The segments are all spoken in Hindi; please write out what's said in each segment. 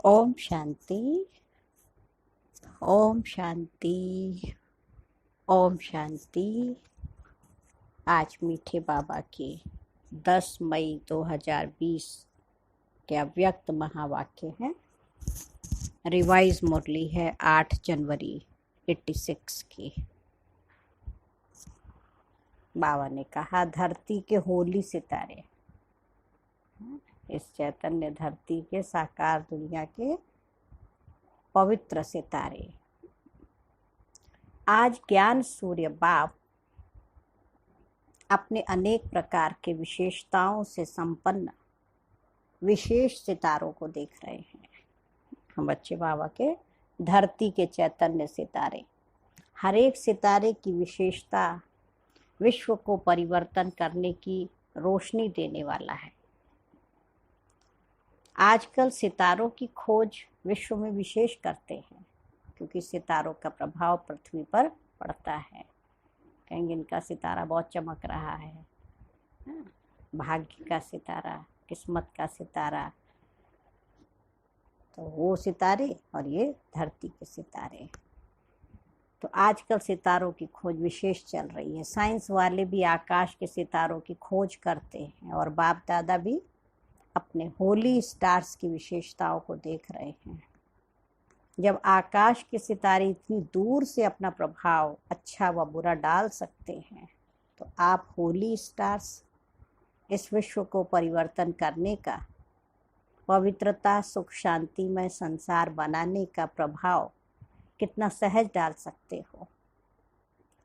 ओम शांति। ओम शांति। ओम शांति। आज मीठे बाबा के 10 मई 2020 के अव्यक्त महावाक्य हैं। रिवाइज मुरली है 8 जनवरी 86 की। बाबा ने कहा, धरती के होली सितारे, इस चैतन्य धरती के साकार दुनिया के पवित्र सितारे, आज ज्ञान सूर्य बाप अपने अनेक प्रकार के विशेषताओं से संपन्न विशेष सितारों को देख रहे हैं। हम बच्चे बाबा के धरती के चैतन्य सितारे, हर एक सितारे की विशेषता विश्व को परिवर्तन करने की रोशनी देने वाला है। आजकल सितारों की खोज विश्व में विशेष करते हैं, क्योंकि सितारों का प्रभाव पृथ्वी पर पड़ता है। कहेंगे इनका सितारा बहुत चमक रहा है, भाग्य का सितारा, किस्मत का सितारा, तो वो सितारे और ये धरती के सितारे। तो आजकल सितारों की खोज विशेष चल रही है। साइंस वाले भी आकाश के सितारों की खोज करते हैं और बाप दादा भी अपने होली स्टार्स की विशेषताओं को देख रहे हैं। जब आकाश के सितारे इतनी दूर से अपना प्रभाव अच्छा व बुरा डाल सकते हैं, तो आप होली स्टार्स इस विश्व को परिवर्तन करने का, पवित्रता, सुख, शांतिमय संसार बनाने का प्रभाव कितना सहज डाल सकते हो।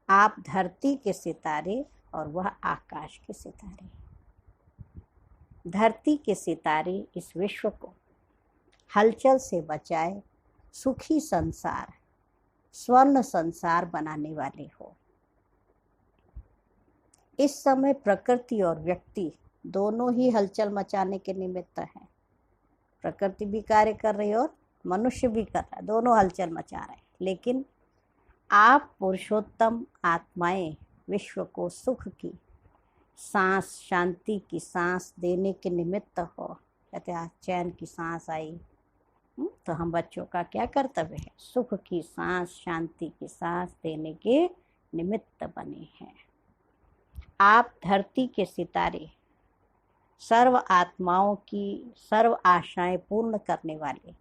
आप धरती के सितारे और वह आकाश के सितारे। धरती के सितारे इस विश्व को हलचल से बचाए सुखी संसार, स्वर्ण संसार बनाने वाले हो। इस समय प्रकृति और व्यक्ति दोनों ही हलचल मचाने के निमित्त हैं। प्रकृति भी कार्य कर रही है और मनुष्य भी कर रहा है, दोनों हलचल मचा रहे हैं। लेकिन आप पुरुषोत्तम आत्माएं विश्व को सुख की सांस, शांति की सांस देने के निमित्त हो। कहते हैं चैन की सांस आई, तो हम बच्चों का क्या कर्तव्य है? सुख की सांस, शांति की सांस देने के निमित्त बने हैं। आप धरती के सितारे, सर्व आत्माओं की सर्व आशाएं पूर्ण करने वाले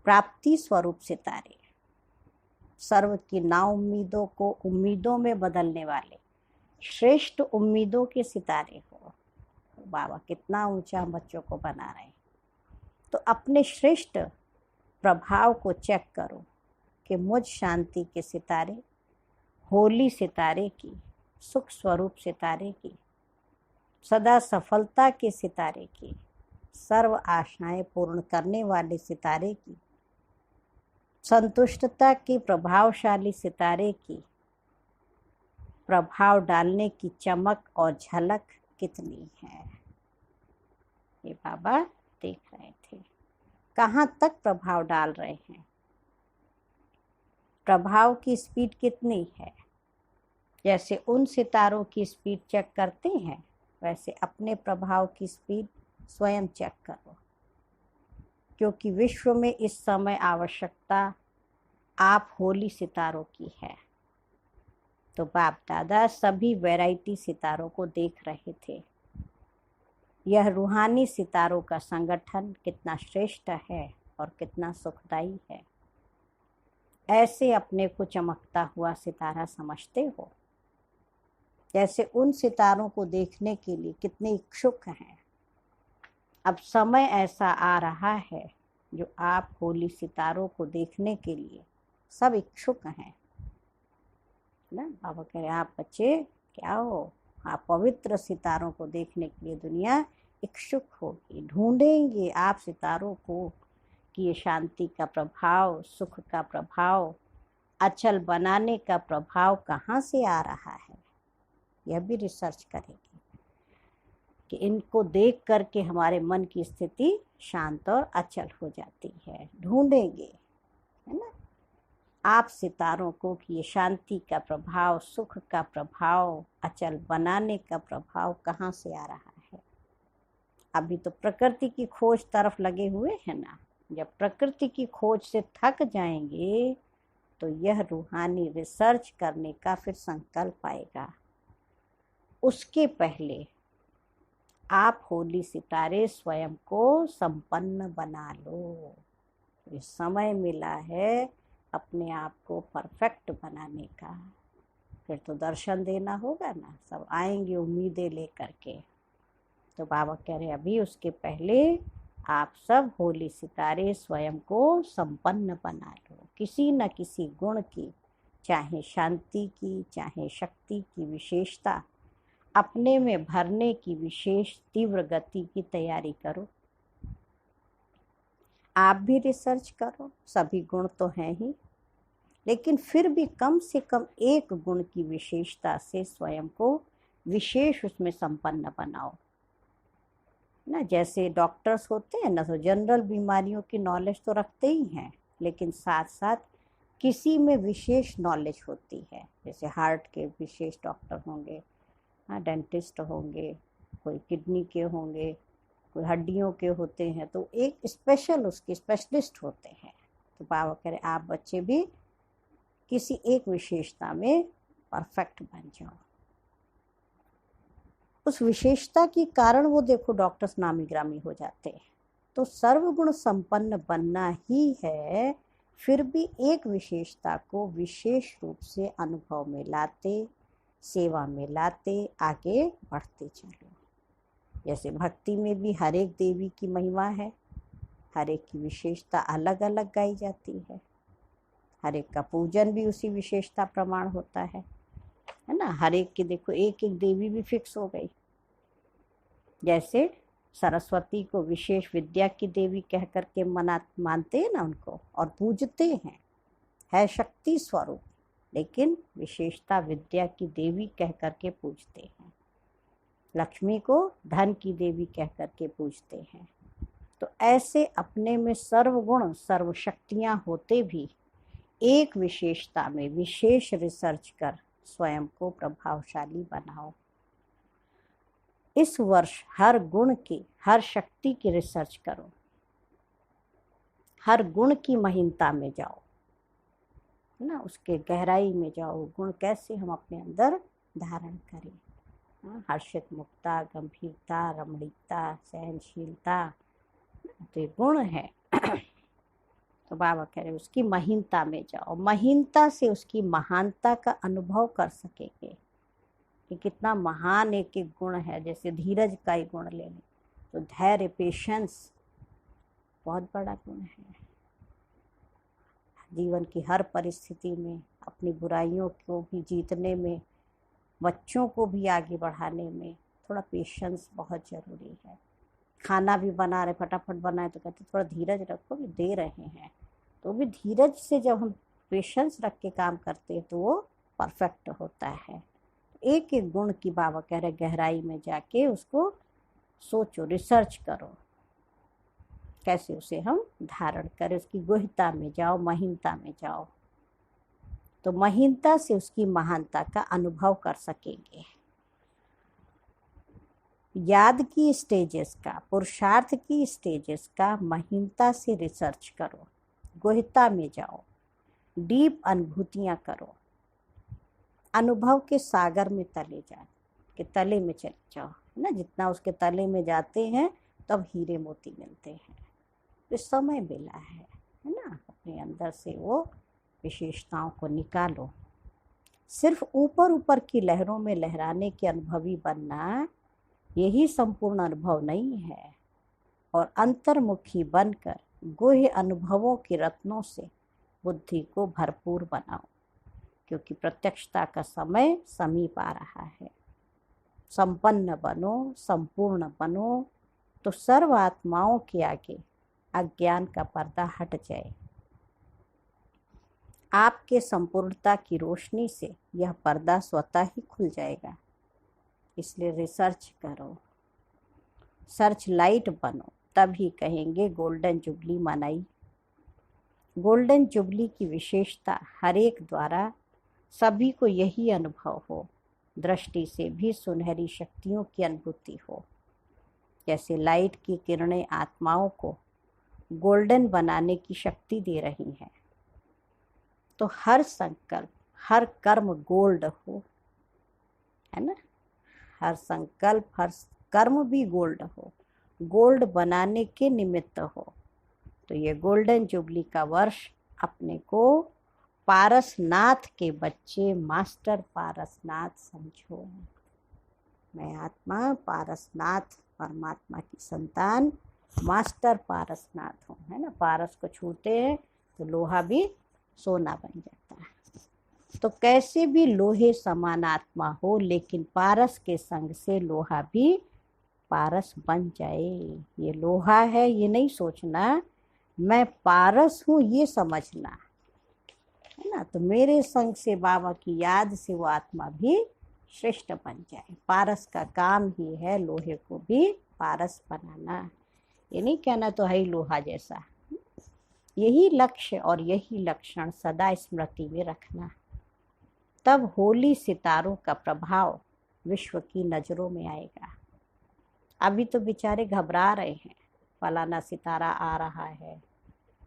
प्राप्ति स्वरूप सितारे, सर्व की नाउम्मीदों को उम्मीदों में बदलने वाले श्रेष्ठ उम्मीदों के सितारे हो। बाबा कितना ऊंचा हम बच्चों को बना रहे हैं। तो अपने श्रेष्ठ प्रभाव को चेक करो कि मुझ शांति के सितारे, होली सितारे की, सुख स्वरूप सितारे की, सदा सफलता के सितारे की, सर्व आशाएं पूर्ण करने वाले सितारे की, संतुष्टता की प्रभावशाली सितारे की प्रभाव डालने की चमक और झलक कितनी है, ये बाबा देख रहे थे। कहाँ तक प्रभाव डाल रहे हैं, प्रभाव की स्पीड कितनी है। जैसे उन सितारों की स्पीड चेक करते हैं, वैसे अपने प्रभाव की स्पीड स्वयं चेक करो, क्योंकि विश्व में इस समय आवश्यकता आप होली सितारों की है। तो बाप दादा सभी वैरायटी सितारों को देख रहे थे। यह रूहानी सितारों का संगठन कितना श्रेष्ठ है और कितना सुखदायी है। ऐसे अपने को चमकता हुआ सितारा समझते हो। जैसे उन सितारों को देखने के लिए कितने इच्छुक हैं। अब समय ऐसा आ रहा है जो आप होली सितारों को देखने के लिए सब इच्छुक हैं ना। बाबा कह रहे आप बच्चे क्या हो, आप पवित्र सितारों को देखने के लिए दुनिया इच्छुक होगी, ढूंढेंगे आप सितारों को कि ये शांति का प्रभाव, सुख का प्रभाव, अचल बनाने का प्रभाव कहाँ से आ रहा है। यह भी रिसर्च करेंगे कि इनको देख करके हमारे मन की स्थिति शांत और अचल हो जाती है। ढूंढेंगे, है ना, आप सितारों को कि ये शांति का प्रभाव, सुख का प्रभाव, अचल बनाने का प्रभाव कहाँ से आ रहा है। अभी तो प्रकृति की खोज तरफ लगे हुए हैं ना, जब प्रकृति की खोज से थक जाएंगे तो यह रूहानी रिसर्च करने का फिर संकल्प आएगा। उसके पहले आप होली सितारे स्वयं को संपन्न बना लो। ये समय मिला है अपने आप को परफेक्ट बनाने का। फिर तो दर्शन देना होगा ना, सब आएंगे उम्मीदें लेकर के। तो बाबा कह रहे अभी उसके पहले आप सब होली सितारे स्वयं को संपन्न बना लो, किसी न किसी गुण की, चाहे शांति की चाहे शक्ति की विशेषता अपने में भरने की विशेष तीव्र गति की तैयारी करो। आप भी रिसर्च करो, सभी गुण तो हैं ही, लेकिन फिर भी कम से कम एक गुण की विशेषता से स्वयं को विशेष उसमें संपन्न बनाओ ना। जैसे डॉक्टर्स होते हैं ना, तो जनरल बीमारियों की नॉलेज तो रखते ही हैं, लेकिन साथ साथ किसी में विशेष नॉलेज होती है। जैसे हार्ट के विशेष डॉक्टर होंगे, हाँ, डेंटिस्ट होंगे, कोई किडनी के होंगे, कोई हड्डियों के होते हैं, तो एक स्पेशल उसके स्पेशलिस्ट होते हैं। तो बाबा कह रहे आप बच्चे भी किसी एक विशेषता में परफेक्ट बन जाओ। उस विशेषता के कारण वो देखो डॉक्टर्स नामी ग्रामी हो जाते हैं। तो सर्वगुण संपन्न बनना ही है, फिर भी एक विशेषता को विशेष रूप से अनुभव में लाते, सेवा में लाते आगे बढ़ते चलो। जैसे भक्ति में भी हर एक देवी की महिमा है, हर एक की विशेषता अलग अलग गाई जाती है, हर एक का पूजन भी उसी विशेषता प्रमाण होता है ना। हर एक की देखो एक एक देवी भी फिक्स हो गई। जैसे सरस्वती को विशेष विद्या की देवी कह करके मानते हैं ना उनको, और पूजते हैं, है शक्ति स्वरूप, लेकिन विशेषता विद्या की देवी कह करके पूजते हैं। लक्ष्मी को धन की देवी कह करके पूजते हैं। तो ऐसे अपने में सर्वगुण सर्वशक्तियाँ होते भी एक विशेषता में विशेष रिसर्च कर स्वयं को प्रभावशाली बनाओ। इस वर्ष हर गुण की, हर शक्ति की रिसर्च करो, हर गुण की महीनता में जाओ ना, उसके गहराई में जाओ। गुण कैसे हम अपने अंदर धारण करें, हर्षित मुक्ता, गंभीरता, रमणीकता, सहनशीलता, तो ये गुण है। तो बाबा कह रहे उसकी महीनता में जाओ। महीनता से उसकी महानता का अनुभव कर सकेंगे कि कितना महान एक एक गुण है। जैसे धीरज का ही गुण ले लें तो धैर्य, पेशेंस बहुत बड़ा गुण है। जीवन की हर परिस्थिति में अपनी बुराइयों को भी जीतने में, बच्चों को भी आगे बढ़ाने में थोड़ा पेशेंस बहुत ज़रूरी है। खाना भी बना रहे, फटाफट बनाए तो कहते थोड़ा धीरज रखो, भी दे रहे हैं, तो भी धीरज से जब हम पेशेंस रख के काम करते हैं तो वो परफेक्ट होता है। एक एक गुण की बाबा कह रहे गहराई में जाके उसको सोचो, रिसर्च करो, कैसे उसे हम धारण करें। उसकी गहनता में जाओ, महीनता में जाओ, तो महीनता से उसकी महानता का अनुभव कर सकेंगे। याद की स्टेजेस का, पुरुषार्थ की स्टेजेस का महीनता से रिसर्च करो, गहनता में जाओ, डीप अनुभूतियाँ करो, अनुभव के सागर में तले जा के तले में चले जाओ ना। जितना उसके तले में जाते हैं तब हीरे मोती मिलते हैं। तो समय मिला है ना, अपने अंदर से वो विशेषताओं को निकालो। सिर्फ ऊपर ऊपर की लहरों में लहराने के अनुभवी बनना यही संपूर्ण अनुभव नहीं है, और अंतर्मुखी बनकर गुह्य अनुभवों के रत्नों से बुद्धि को भरपूर बनाओ, क्योंकि प्रत्यक्षता का समय समीप आ रहा है। संपन्न बनो, संपूर्ण बनो, तो सर्व आत्माओं के आगे अज्ञान का पर्दा हट जाए। आपके संपूर्णता की रोशनी से यह पर्दा स्वतः ही खुल जाएगा। इसलिए रिसर्च करो, सर्च लाइट बनो, तभी कहेंगे गोल्डन जुबली मनाई। गोल्डन जुबली की विशेषता हर एक द्वारा सभी को यही अनुभव हो, दृष्टि से भी सुनहरी शक्तियों की अनुभूति हो। जैसे लाइट की किरणें आत्माओं को गोल्डन बनाने की शक्ति दे रही हैं। तो हर संकल्प, हर कर्म गोल्ड हो, है ना। हर संकल्प, हर कर्म भी गोल्ड हो, गोल्ड बनाने के निमित्त हो। तो ये गोल्डन जुबली का वर्ष अपने को पारसनाथ के बच्चे, मास्टर पारसनाथ समझो। मैं आत्मा पारसनाथ, परमात्मा की संतान, मास्टर पारसनाथ हूँ, है ना। पारस को छूते हैं तो लोहा भी सोना बन जाता है। तो कैसे भी लोहे समान आत्मा हो, लेकिन पारस के संग से लोहा भी पारस बन जाए। ये लोहा है ये नहीं सोचना, मैं पारस हूँ ये समझना, है ना। तो मेरे संग से, बाबा की याद से वो आत्मा भी श्रेष्ठ बन जाए। पारस का काम ही है लोहे को भी पारस बनाना। ये नहीं कहना तो है ही लोहा जैसा। यही लक्ष्य और यही लक्षण सदा स्मृति में रखना, तब होली सितारों का प्रभाव विश्व की नजरों में आएगा। अभी तो बेचारे घबरा रहे हैं, फलाना सितारा आ रहा है,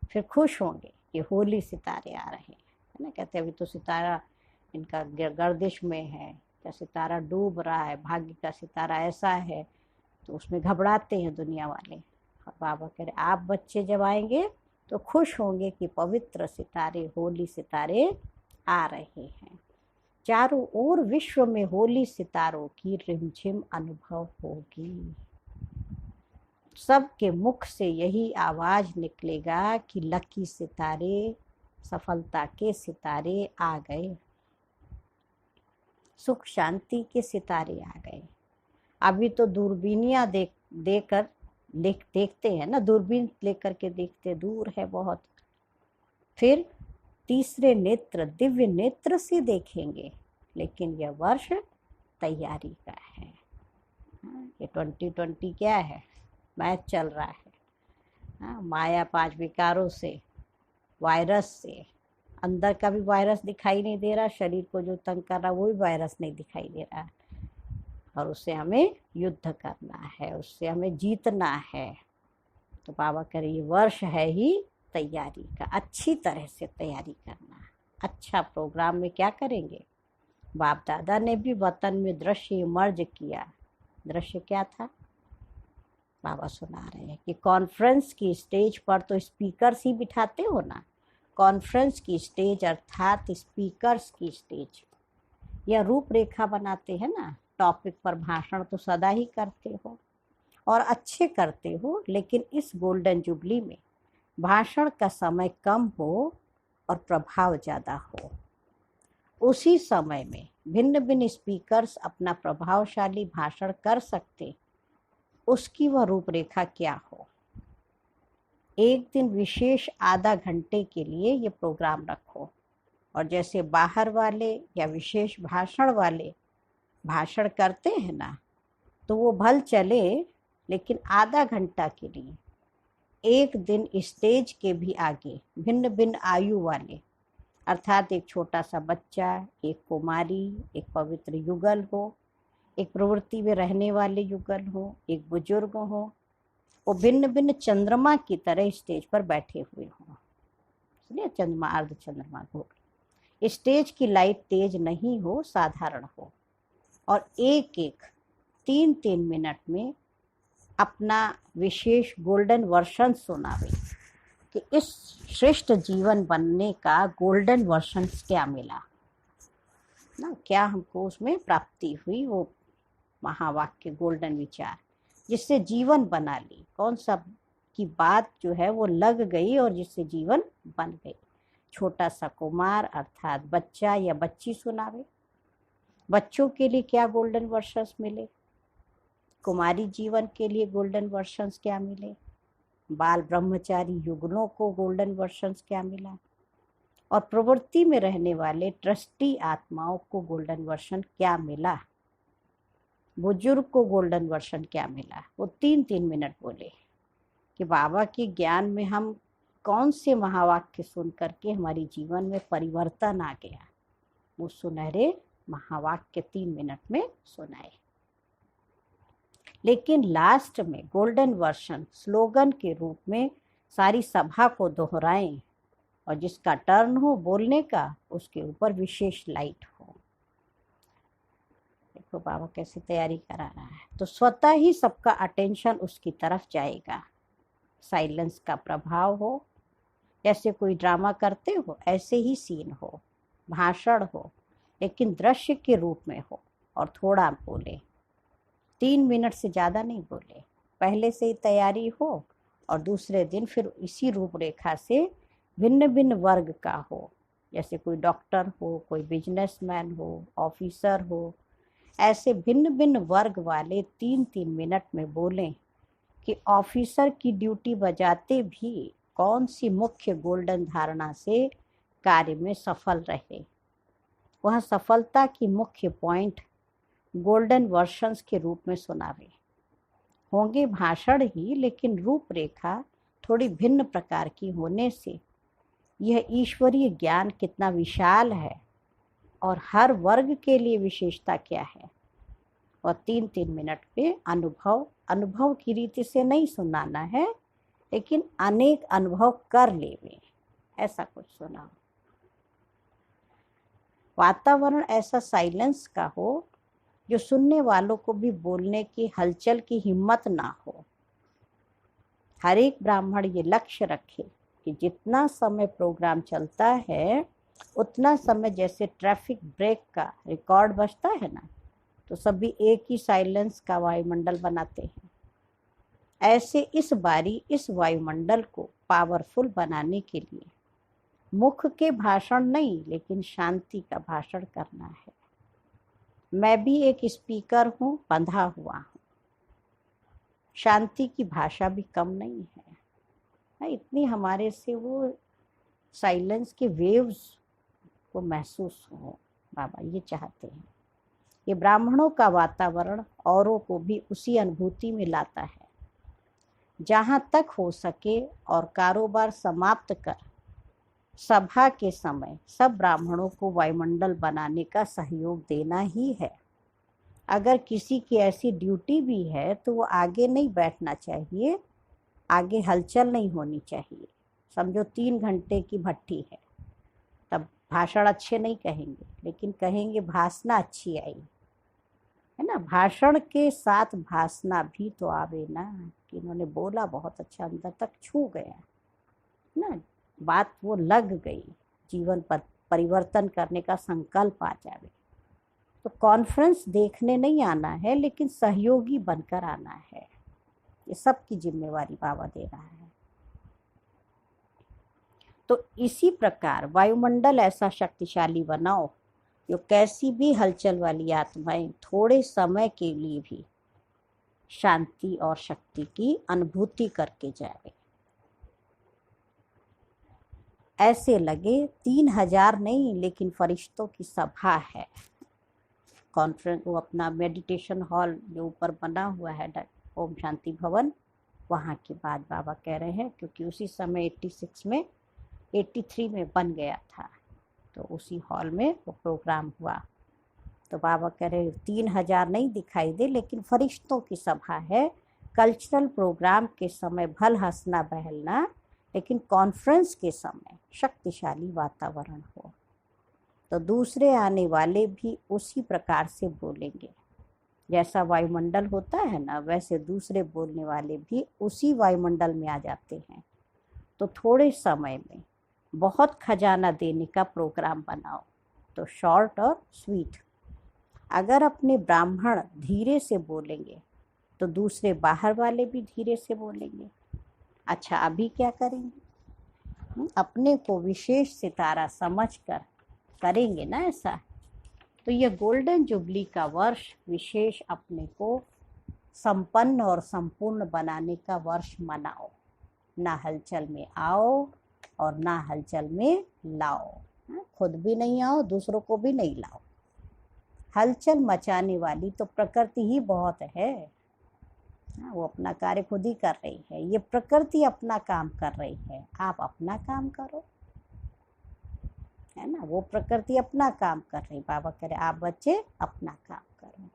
फिर खुश होंगे कि होली सितारे आ रहे हैं, है ना। कहते अभी तो सितारा इनका गर्दिश में है, या सितारा डूब रहा है, भाग्य का सितारा ऐसा है, तो उसमें घबराते हैं दुनिया वाले। और बाबा कह रहे आप बच्चे जब आएंगे तो खुश होंगे कि पवित्र सितारे, होली सितारे आ रहे हैं। चारों ओर विश्व में होली सितारों की रिमझिम अनुभव होगी। सबके मुख से यही आवाज निकलेगा कि लकी सितारे, सफलता के सितारे आ गए, सुख शांति के सितारे आ गए। अभी तो दूरबीनियां देखते हैं ना, दूरबीन लेकर के देखते, दूर है बहुत। फिर तीसरे नेत्र, दिव्य नेत्र से देखेंगे। लेकिन यह वर्ष तैयारी का है। ये 2020 क्या है, मैच चल रहा है। माया पांच विकारों से, वायरस से, अंदर का भी वायरस दिखाई नहीं दे रहा, शरीर को जो तंग कर रहा वो भी वायरस नहीं दिखाई दे रहा, और उससे हमें युद्ध करना है, उससे हमें जीतना है। तो बाबा कह रहे ये वर्ष है ही तैयारी का, अच्छी तरह से तैयारी करना। अच्छा प्रोग्राम में क्या करेंगे, बाप दादा ने भी वतन में दृश्य मर्ज किया। दृश्य क्या था, बाबा सुना रहे हैं कि कॉन्फ्रेंस की स्टेज पर तो स्पीकर्स ही बिठाते हो ना। कॉन्फ्रेंस की स्टेज अर्थात स्पीकर्स की स्टेज, यह रूपरेखा बनाते हैं ना। टॉपिक पर भाषण तो सदा ही करते हो और अच्छे करते हो, लेकिन इस गोल्डन जुबली में भाषण का समय कम हो और प्रभाव ज़्यादा हो। उसी समय में भिन्न भिन्न स्पीकर्स अपना प्रभावशाली भाषण कर सकते, उसकी वह रूपरेखा क्या हो। एक दिन विशेष आधा घंटे के लिए ये प्रोग्राम रखो, और जैसे बाहर वाले या विशेष भाषण वाले भाषण करते हैं ना, तो वो भल चले, लेकिन आधा घंटा के लिए एक दिन स्टेज के भी आगे भिन्न भिन्न आयु वाले, अर्थात एक छोटा सा बच्चा, एक कुमारी, एक पवित्र युगल हो, एक प्रवृत्ति में रहने वाले युगल हो, एक बुजुर्ग हो, वो भिन्न भिन्न चंद्रमा की तरह स्टेज पर बैठे हुए हों। इसलिए चंद्रमा, अर्ध चंद्रमा हो। स्टेज की लाइट तेज नहीं हो, साधारण हो, और एक एक 3-3 मिनट में अपना विशेष गोल्डन वर्षन सुनावे कि इस श्रेष्ठ जीवन बनने का गोल्डन वर्षन क्या मिला ना, क्या हमको उसमें प्राप्ति हुई, वो महावाक्य गोल्डन विचार जिससे जीवन बना ली, कौन सा की बात जो है वो लग गई और जिससे जीवन बन गई। छोटा सा कुमार अर्थात बच्चा या बच्ची सुनावे। बच्चों के लिए क्या गोल्डन वर्षन्स मिले, कुमारी जीवन के लिए गोल्डन वर्षन्स क्या मिले, बाल ब्रह्मचारी युगलों को गोल्डन वर्षन्स क्या मिला, और प्रवृत्ति में रहने वाले ट्रस्टी आत्माओं को गोल्डन वर्षन क्या मिला, बुजुर्ग को गोल्डन वर्षन क्या मिला। वो 3-3 मिनट बोले कि बाबा के ज्ञान में हम कौन से महावाक्य सुन करके हमारी जीवन में परिवर्तन आ गया, वो सुनहरे महावाक्य 3 मिनट में सुनाए। लेकिन लास्ट में गोल्डन वर्षन स्लोगन के रूप में सारी सभा को दोहराएं और जिसका टर्न हो बोलने का उसके ऊपर विशेष लाइट हो। देखो बाबा कैसी तैयारी करा रहा है। तो स्वतः ही सबका अटेंशन उसकी तरफ जाएगा। साइलेंस का प्रभाव हो, जैसे कोई ड्रामा करते हो ऐसे ही सीन हो, भाषण हो, लेकिन दृश्य के रूप में हो और थोड़ा बोले। 3 मिनट से ज़्यादा नहीं बोले, पहले से ही तैयारी हो और दूसरे दिन फिर इसी रूपरेखा से भिन्न भिन्न वर्ग का हो, जैसे कोई डॉक्टर हो, कोई बिजनेसमैन हो, ऑफिसर हो, ऐसे भिन्न भिन्न वर्ग वाले 3-3 मिनट में बोलें कि ऑफिसर की ड्यूटी बजाते भी कौन सी मुख्य गोल्डन धारणा से कार्य में सफल रहे। वह सफलता की मुख्य पॉइंट गोल्डन वर्शंस के रूप में सुनावे। होंगे भाषण ही, लेकिन रूपरेखा थोड़ी भिन्न प्रकार की होने से यह ईश्वरीय ज्ञान कितना विशाल है और हर वर्ग के लिए विशेषता क्या है। और 3-3 मिनट पे अनुभव की रीति से नहीं सुनाना है, लेकिन अनेक अनुभव कर लेवे, ऐसा कुछ सुनाओ। वातावरण ऐसा साइलेंस का हो जो सुनने वालों को भी बोलने की हलचल की हिम्मत ना हो। हर एक ब्राह्मण ये लक्ष्य रखे कि जितना समय प्रोग्राम चलता है उतना समय, जैसे ट्रैफिक ब्रेक का रिकॉर्ड बजता है ना, तो सभी एक ही साइलेंस का वायुमंडल बनाते हैं। ऐसे इस बारी इस वायुमंडल को पावरफुल बनाने के लिए मुख के भाषण नहीं, लेकिन शांति का भाषण करना है। मैं भी एक स्पीकर हूँ, बंधा हुआ हूँ। शांति की भाषा भी कम नहीं है। इतनी हमारे से वो साइलेंस के वेव्स को महसूस हो, बाबा ये चाहते हैं। ये ब्राह्मणों का वातावरण औरों को भी उसी अनुभूति में लाता है। जहाँ तक हो सके और कारोबार समाप्त कर सभा के समय सब ब्राह्मणों को वायुमंडल बनाने का सहयोग देना ही है। अगर किसी की ऐसी ड्यूटी भी है तो वो आगे नहीं बैठना चाहिए, आगे हलचल नहीं होनी चाहिए। समझो 3 घंटे की भट्टी है, तब भाषण अच्छे नहीं कहेंगे, लेकिन कहेंगे भाषणा अच्छी आई, है ना। भाषण के साथ भाषणा भी तो आवे ना, कि इन्होंने बोला बहुत अच्छा, अंदर तक छू गया ना, बात वो लग गई, जीवन पर परिवर्तन करने का संकल्प आ जावे। तो कॉन्फ्रेंस देखने नहीं आना है, लेकिन सहयोगी बनकर आना है। ये सबकी जिम्मेवारी बाबा दे रहा है। तो इसी प्रकार वायुमंडल ऐसा शक्तिशाली बनाओ जो कैसी भी हलचल वाली आत्माएं थोड़े समय के लिए भी शांति और शक्ति की अनुभूति करके जाए। ऐसे लगे 3000 नहीं, लेकिन फरिश्तों की सभा है। कॉन्फ्रेंस, वो अपना मेडिटेशन हॉल जो ऊपर बना हुआ है ओम शांति भवन, वहाँ की बात बाबा कह रहे हैं, क्योंकि उसी समय 83 में बन गया था, तो उसी हॉल में वो प्रोग्राम हुआ। तो बाबा कह रहे 3000 नहीं दिखाई दे, लेकिन फरिश्तों की सभा है। कल्चरल प्रोग्राम के समय भल हंसना बहलना, लेकिन कॉन्फ्रेंस के समय शक्तिशाली वातावरण हो, तो दूसरे आने वाले भी उसी प्रकार से बोलेंगे। जैसा वायुमंडल होता है ना, वैसे दूसरे बोलने वाले भी उसी वायुमंडल में आ जाते हैं। तो थोड़े समय में बहुत खजाना देने का प्रोग्राम बनाओ, तो शॉर्ट और स्वीट। अगर अपने ब्राह्मण धीरे से बोलेंगे तो दूसरे बाहर वाले भी धीरे से बोलेंगे। अच्छा, अभी क्या करेंगे? अपने को विशेष सितारा समझकर करेंगे ना ऐसा। तो यह गोल्डन जुबली का वर्ष विशेष अपने को संपन्न और संपूर्ण बनाने का वर्ष मनाओ। ना हलचल में आओ और ना हलचल में लाओ। खुद भी नहीं आओ, दूसरों को भी नहीं लाओ। हलचल मचाने वाली तो प्रकृति ही बहुत है। वो अपना कार्य खुद ही कर रही है। ये प्रकृति अपना काम कर रही है, आप अपना काम करो, है ना। वो प्रकृति अपना काम कर रही, बाबा कह रहे आप बच्चे अपना काम करो।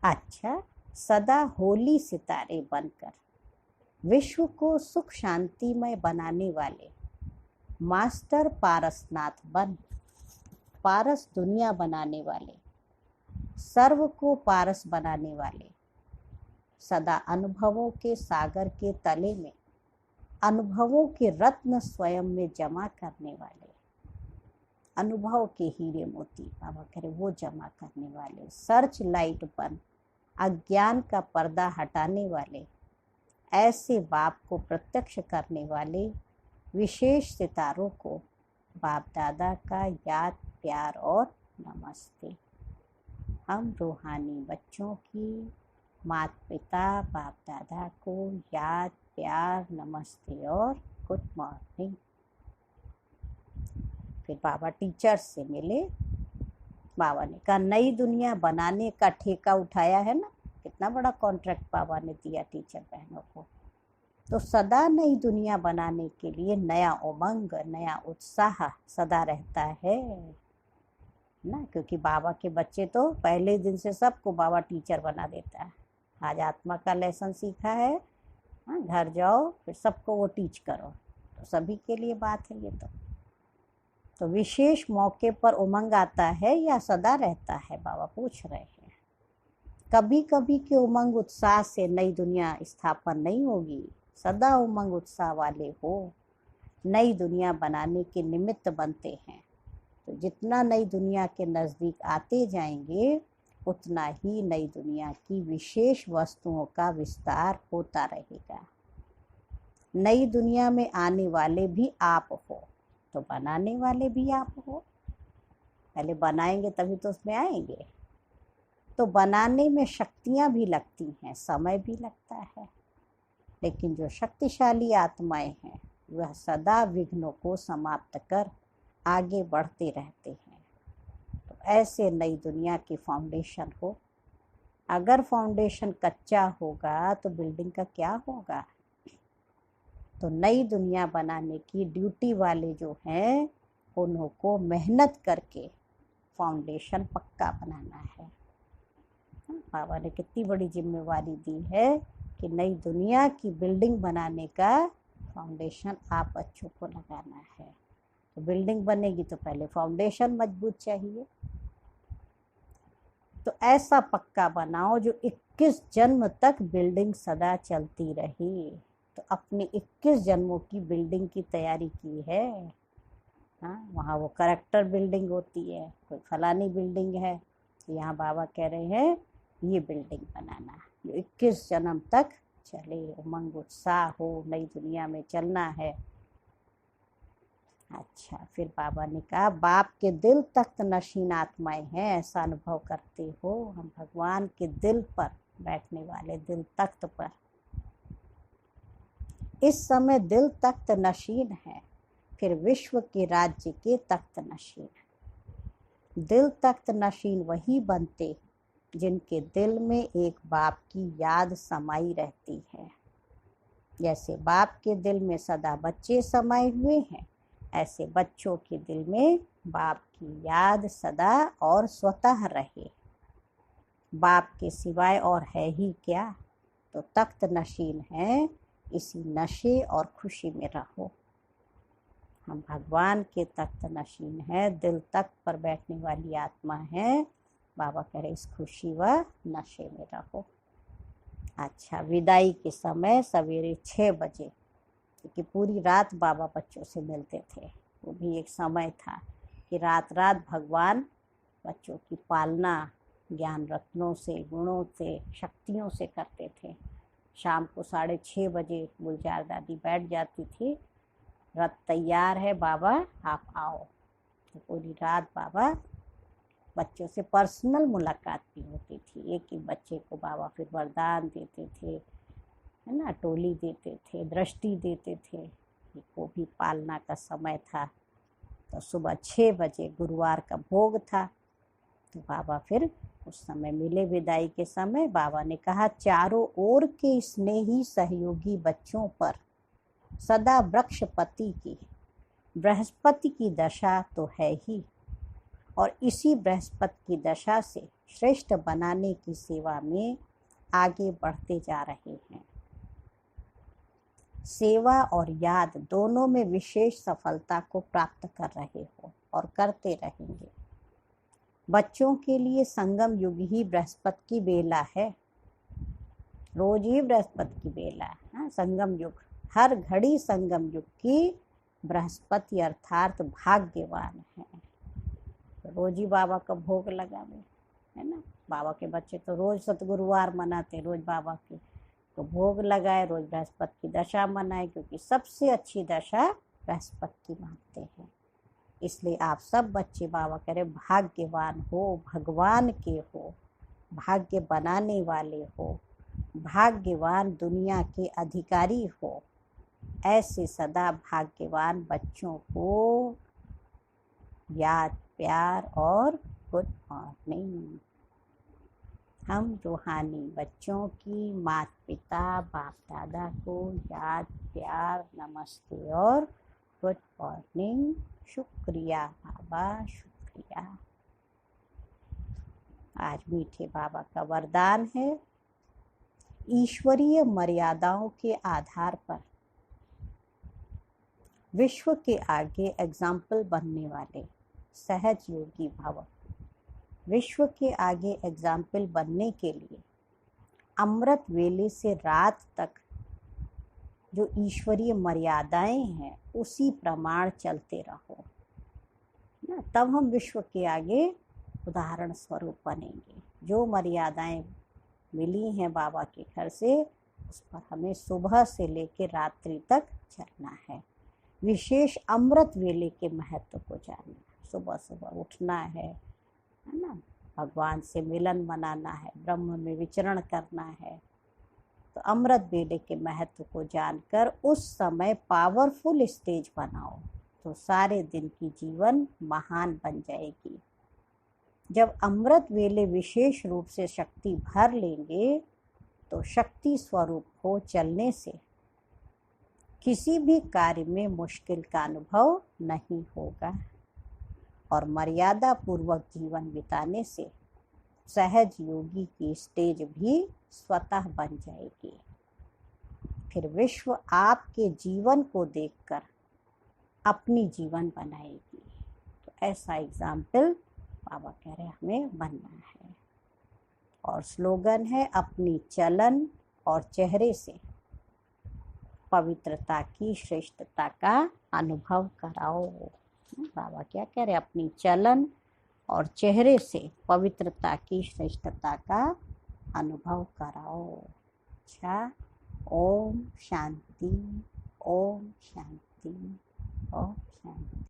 अच्छा, सदा होली सितारे बनकर विश्व को सुख शांतिमय बनाने वाले मास्टर पारसनाथ बन, पारस दुनिया बनाने वाले, सर्व को पारस बनाने वाले, सदा अनुभवों के सागर के तले में अनुभवों के रत्न स्वयं में जमा करने वाले, अनुभव के हीरे मोती बाबा कह रहे वो जमा करने वाले, सर्च लाइट बन, अज्ञान का पर्दा हटाने वाले, ऐसे बाप को प्रत्यक्ष करने वाले विशेष सितारों को बाप दादा का याद प्यार और नमस्ते। हम रूहानी बच्चों की माता पिता बाप दादा को याद प्यार नमस्ते और गुड मॉर्निंग। फिर बाबा टीचर्स से मिले। बाबा ने कहा नई दुनिया बनाने का ठेका उठाया है ना, कितना बड़ा कॉन्ट्रैक्ट बाबा ने दिया टीचर बहनों को। तो सदा नई दुनिया बनाने के लिए नया उमंग नया उत्साह सदा रहता है ना, क्योंकि बाबा के बच्चे तो पहले दिन से सबको बाबा टीचर बना देता है। आज आत्मा का लेसन सीखा है, हाँ, घर जाओ फिर सबको वो टीच करो, तो सभी के लिए बात है ये। तो विशेष मौके पर उमंग आता है या सदा रहता है, बाबा पूछ रहे हैं। कभी कभी के उमंग उत्साह से नई दुनिया स्थापन नहीं होगी, सदा उमंग उत्साह वाले हो नई दुनिया बनाने के निमित्त बनते हैं। तो जितना नई दुनिया के नज़दीक आते जाएंगे उतना ही नई दुनिया की विशेष वस्तुओं का विस्तार होता रहेगा। नई दुनिया में आने वाले भी आप हो, तो बनाने वाले भी आप हो। पहले बनाएंगे तभी तो उसमें आएंगे। तो बनाने में शक्तियाँ भी लगती हैं, समय भी लगता है, लेकिन जो शक्तिशाली आत्माएं हैं वह सदा विघ्नों को समाप्त कर आगे बढ़ते रहते हैं। तो ऐसे नई दुनिया की फाउंडेशन हो। अगर फाउंडेशन कच्चा होगा तो बिल्डिंग का क्या होगा। तो नई दुनिया बनाने की ड्यूटी वाले जो हैं उनको मेहनत करके फाउंडेशन पक्का बनाना है। बाबा ने कितनी बड़ी जिम्मेवारी दी है कि नई दुनिया की बिल्डिंग बनाने का फाउंडेशन आप बच्चों को लगाना है। तो बिल्डिंग बनेगी तो पहले फाउंडेशन मजबूत चाहिए। तो ऐसा पक्का बनाओ जो 21 जन्म तक बिल्डिंग सदा चलती रही। तो अपने 21 जन्मों की बिल्डिंग की तैयारी की है। हाँ, वहाँ वो करेक्टर बिल्डिंग होती है, कोई फलानी बिल्डिंग है। तो यहाँ बाबा कह रहे हैं ये बिल्डिंग बनाना जो 21 जन्म तक चले, उमंग उत्साह हो, नई दुनिया में चलना है। अच्छा, फिर बाबा ने कहा बाप के दिल तख्त नशीन आत्माएं हैं, ऐसा अनुभव करते हो। हम भगवान के दिल पर बैठने वाले, दिल तख्त पर। इस समय दिल तख्त नशीन है, फिर विश्व के राज्य के तख्त नशीन। दिल तख्त नशीन वही बनते जिनके दिल में एक बाप की याद समाई रहती है। जैसे बाप के दिल में सदा बच्चे समाये हुए हैं, ऐसे बच्चों के दिल में बाप की याद सदा और स्वतः रहे। बाप के सिवाय और है ही क्या। तो तख्त नशीन है, इसी नशे और खुशी में रहो। हम भगवान के तख्त नशीन है, दिल तख्त पर बैठने वाली आत्मा है। बाबा कह रहे इस खुशी व नशे में रहो। अच्छा, विदाई के समय सवेरे 6 बजे, क्योंकि पूरी रात बाबा बच्चों से मिलते थे। वो भी एक समय था कि रात रात भगवान बच्चों की पालना ज्ञान रत्नों से, गुणों से, शक्तियों से करते थे। शाम को 6:30 बजे गुलजार दादी बैठ जाती थी, रथ तैयार है बाबा आप आओ। तो पूरी रात बाबा बच्चों से पर्सनल मुलाकात भी होती थी। एक एक बच्चे को बाबा फिर वरदान देते थे, है ना, टोली देते थे, दृष्टि देते थे। वो भी पालना का समय था। तो सुबह 6 बजे गुरुवार का भोग था। तो बाबा फिर उस समय मिले। विदाई के समय बाबा ने कहा चारों ओर के स्नेही सहयोगी बच्चों पर सदा वृक्षपति की बृहस्पति की दशा तो है ही, और इसी बृहस्पति की दशा से श्रेष्ठ बनाने की सेवा में आगे बढ़ते जा रहे हैं। सेवा और याद दोनों में विशेष सफलता को प्राप्त कर रहे हो और करते रहेंगे। बच्चों के लिए संगम युग ही बृहस्पति की बेला है, रोज ही बृहस्पति की बेला है। संगम युग, हर घड़ी संगम युग की बृहस्पति अर्थात भाग्यवान है। तो रोज ही बाबा का भोग लगावे, है ना। बाबा के बच्चे तो रोज सतगुरुवार मनाते, रोज बाबा के तो भोग लगाए, रोज बृहस्पति की दशा मनाए, क्योंकि सबसे अच्छी दशा बृहस्पति की मानते हैं। इसलिए आप सब बच्चे बाबा कह रहे भाग्यवान हो, भगवान के हो, भाग्य बनाने वाले हो, भाग्यवान दुनिया के अधिकारी हो। ऐसे सदा भाग्यवान बच्चों को याद, प्यार और गुड मॉर्निंग। हम रूहानी बच्चों की माता पिता बाप दादा को याद, प्यार, नमस्ते और गुड मॉर्निंग। शुक्रिया बाबा, शुक्रिया। आज मीठे बाबा का वरदान है, ईश्वरीय मर्यादाओं के आधार पर विश्व के आगे एग्जाम्पल बनने वाले सहज योगी भव। विश्व के आगे एग्जाम्पल बनने के लिए अमृत वेले से रात तक जो ईश्वरीय मर्यादाएं हैं उसी प्रमाण चलते रहो ना, तब हम विश्व के आगे उदाहरण स्वरूप बनेंगे। जो मर्यादाएं मिली हैं बाबा के घर से, उस पर हमें सुबह से लेकर रात्रि तक चलना है। विशेष अमृत वेले के महत्व को जानना, सुबह सुबह उठना है ना, भगवान से मिलन मनाना है, ब्रह्म में विचरण करना है। तो अमृत वेले के महत्व को जानकर उस समय पावरफुल स्टेज बनाओ, तो सारे दिन की जीवन महान बन जाएगी। जब अमृत वेले विशेष रूप से शक्ति भर लेंगे तो शक्ति स्वरूप हो चलने से किसी भी कार्य में मुश्किल का अनुभव नहीं होगा और मर्यादा पूर्वक जीवन बिताने से सहज योगी की स्टेज भी स्वतः बन जाएगी। फिर विश्व आपके जीवन को देखकर अपनी जीवन बनाएगी। तो ऐसा एग्जाम्पल बाबा कह रहे हमें बनना है। और स्लोगन है, अपनी चलन और चेहरे से पवित्रता की श्रेष्ठता का अनुभव कराओ। बाबा क्या कह रहे, अपनी चलन और चेहरे से पवित्रता की श्रेष्ठता का अनुभव कराओ। अच्छा, ओम शांति, ओम शांति, ओम शांति।